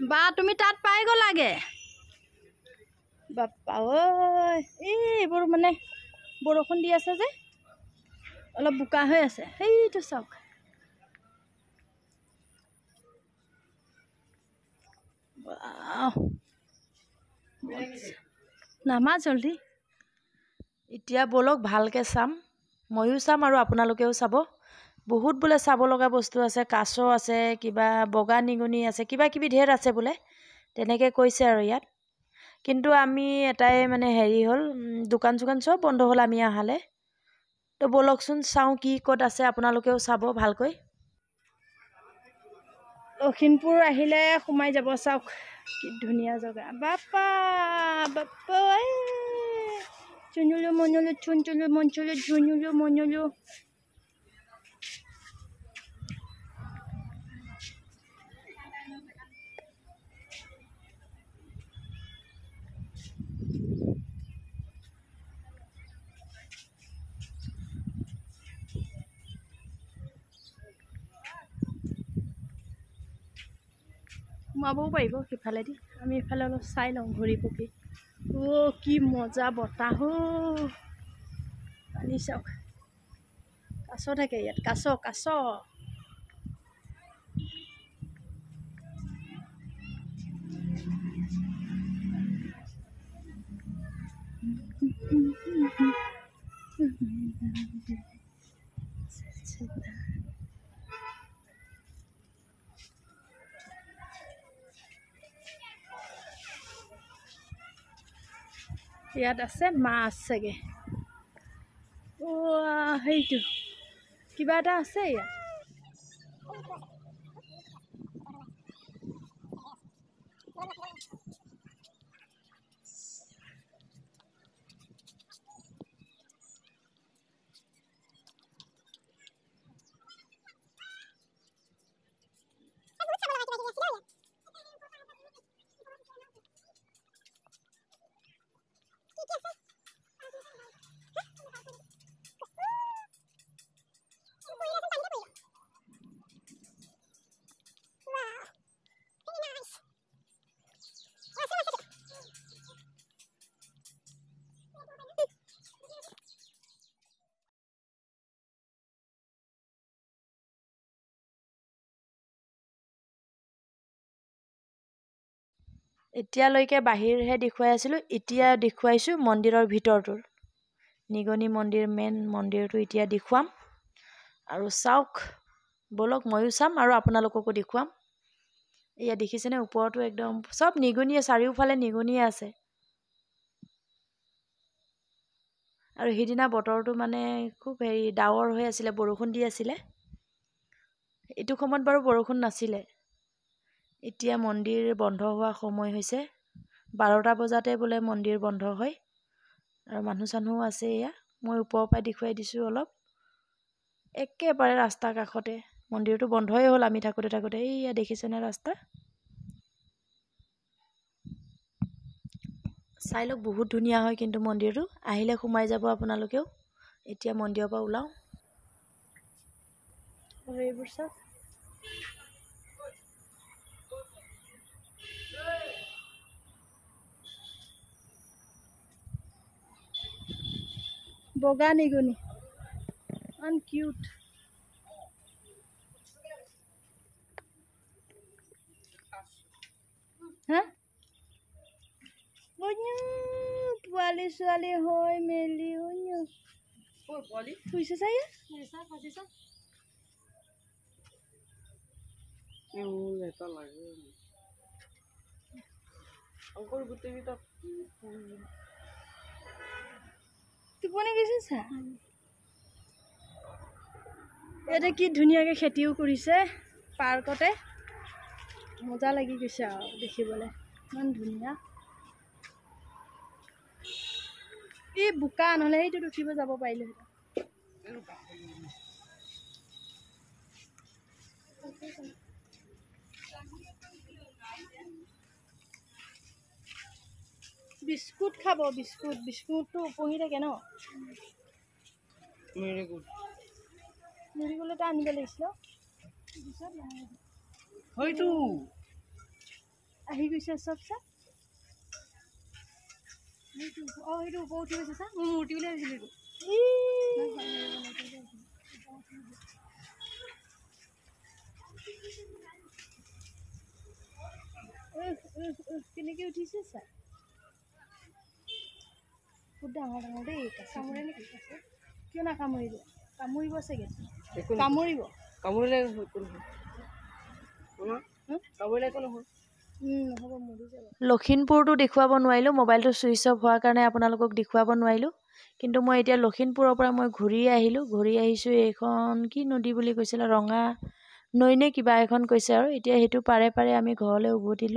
বা তুমি তাত পাই গ'লাগে বাপ্পা ঐ এইবোৰ মানে বৰষুণ দি আছে যে অলপ বোকা হৈ আছে সেইটো চাওক নামা জলদি এতিয়া বলক ভালকৈ চাম ময়ো চাম আৰু আপোনালোকেও চাব বহুত বোলে চাব লগা বস্তু আছে কাছ আছে কিবা বগা নিগনি আছে কিবা কিবি ঢেৰ আছে বোলে তেনেকৈ কৈছে আৰু ইয়াত কিন্তু আমি এটাই মানে হেৰি হ'ল দোকান চোকান চব বন্ধ হ'ল আমি আহালে তো বলকচোন চাওঁ কি ক'ত আছে আপোনালোকেও চাব ভালকৈ লখিমপুৰ আহিলে সোমাই যাব চাওক কি ধুনীয়া জেগা বাপ্পা বাপ্পা চুনুলু মনুলু চুনচুলু মনচুলু ঝুনুলু মনুলু সোমাবও পাৰিব সিফালেদি আমি ইফালে অলপ চাই লওঁ ঘূৰি পকি কি মজা বতাহ পানী চাওক কাছ থাকে ইয়াত কাছ কাছ ইয়াত আছে মাছ চাগে সেইটো কিবা এটা আছে ইয়াত এতিয়ালৈকে বাহিৰহে দেখুৱাই আছিলোঁ এতিয়া দেখুৱাইছোঁ মন্দিৰৰ ভিতৰটোৰ নিগনি মন্দিৰ মেইন মন্দিৰটো এতিয়া দেখুৱাম আৰু চাওক বলক ময়ো চাম আৰু আপোনালোককো দেখুৱাম এয়া দেখিছেনে ওপৰতো একদম চব নিগনিয়ে চাৰিওফালে নিগনিয়ে আছে আৰু সেইদিনা বতৰটো মানে খুব হেৰি ডাৱৰ হৈ আছিলে বৰষুণ দি আছিলে এইটো সময়ত বাৰু বৰষুণ নাছিলে এতিয়া মন্দিৰ বন্ধ হোৱা সময় হৈছে 12টা বজাতে বোলে মন্দিৰ বন্ধ হয় আৰু মানুহ চানুহ আছে এয়া মই ওপৰৰ পৰা দেখুৱাই দিছোঁ অলপ একেবাৰে ৰাস্তাৰ কাষতে মন্দিৰটো বন্ধই হ'ল আমি থাকোঁতে এইয়া দেখিছেনে ৰাস্তা চাই লওক বহুত ধুনীয়া হয় কিন্তু মন্দিৰটো আহিলে সোমাই যাব আপোনালোকেও এতিয়া মন্দিৰৰ পৰা ওলাওঁ আৰু এইবোৰ চাওক বগা নিগনি ইমান কিউট হা পোৱালি ছোৱালী হৈ মেলি শুইছে চাগে টোপনি গৈছে চা ইয়াতে কি ধুনীয়াকৈ খেতিও কৰিছে পাৰ্কতে মজা লাগি গৈছে আৰু দেখিবলৈ ইমান ধুনীয়া এই বোকা নহ'লে সেইটোত উঠিব যাব পাৰিলে বিস্কুট খাব বিস্কুটটো উপঙি থাকে ন মেৰিগোল্ড এটা আনিব লাগিছিল হয়তো আহি গৈছে চব চা সেইটো ওপৰত উঠি গৈছে চা মই মূৰ্তি বুলি ভাবিছিলোঁ কেনেকৈ উঠিছে চা বহুত ডাঙৰ ডাঙৰ দেই কামুৰে নেকি কিয় নাকামুৰিব কামুৰিব চাগে কামুৰিব কামুৰিলে একো নহয় নহ'ব মৰি যাব লখিমপুৰটো দেখুৱাব নোৱাৰিলোঁ মোবাইলটো ছুইচ অফ হোৱাৰ কাৰণে আপোনালোকক দেখুৱাব নোৱাৰিলোঁ কিন্তু মই এতিয়া লখিমপুৰৰ পৰা মই ঘূৰি আহিছোঁ এইখন কি নদী বুলি কৈছিলে ৰঙা নৈ নে কিবা এখন কৈছে আৰু এতিয়া সেইটো পাৰে পাৰে আমি ঘৰলৈ উভতিলোঁ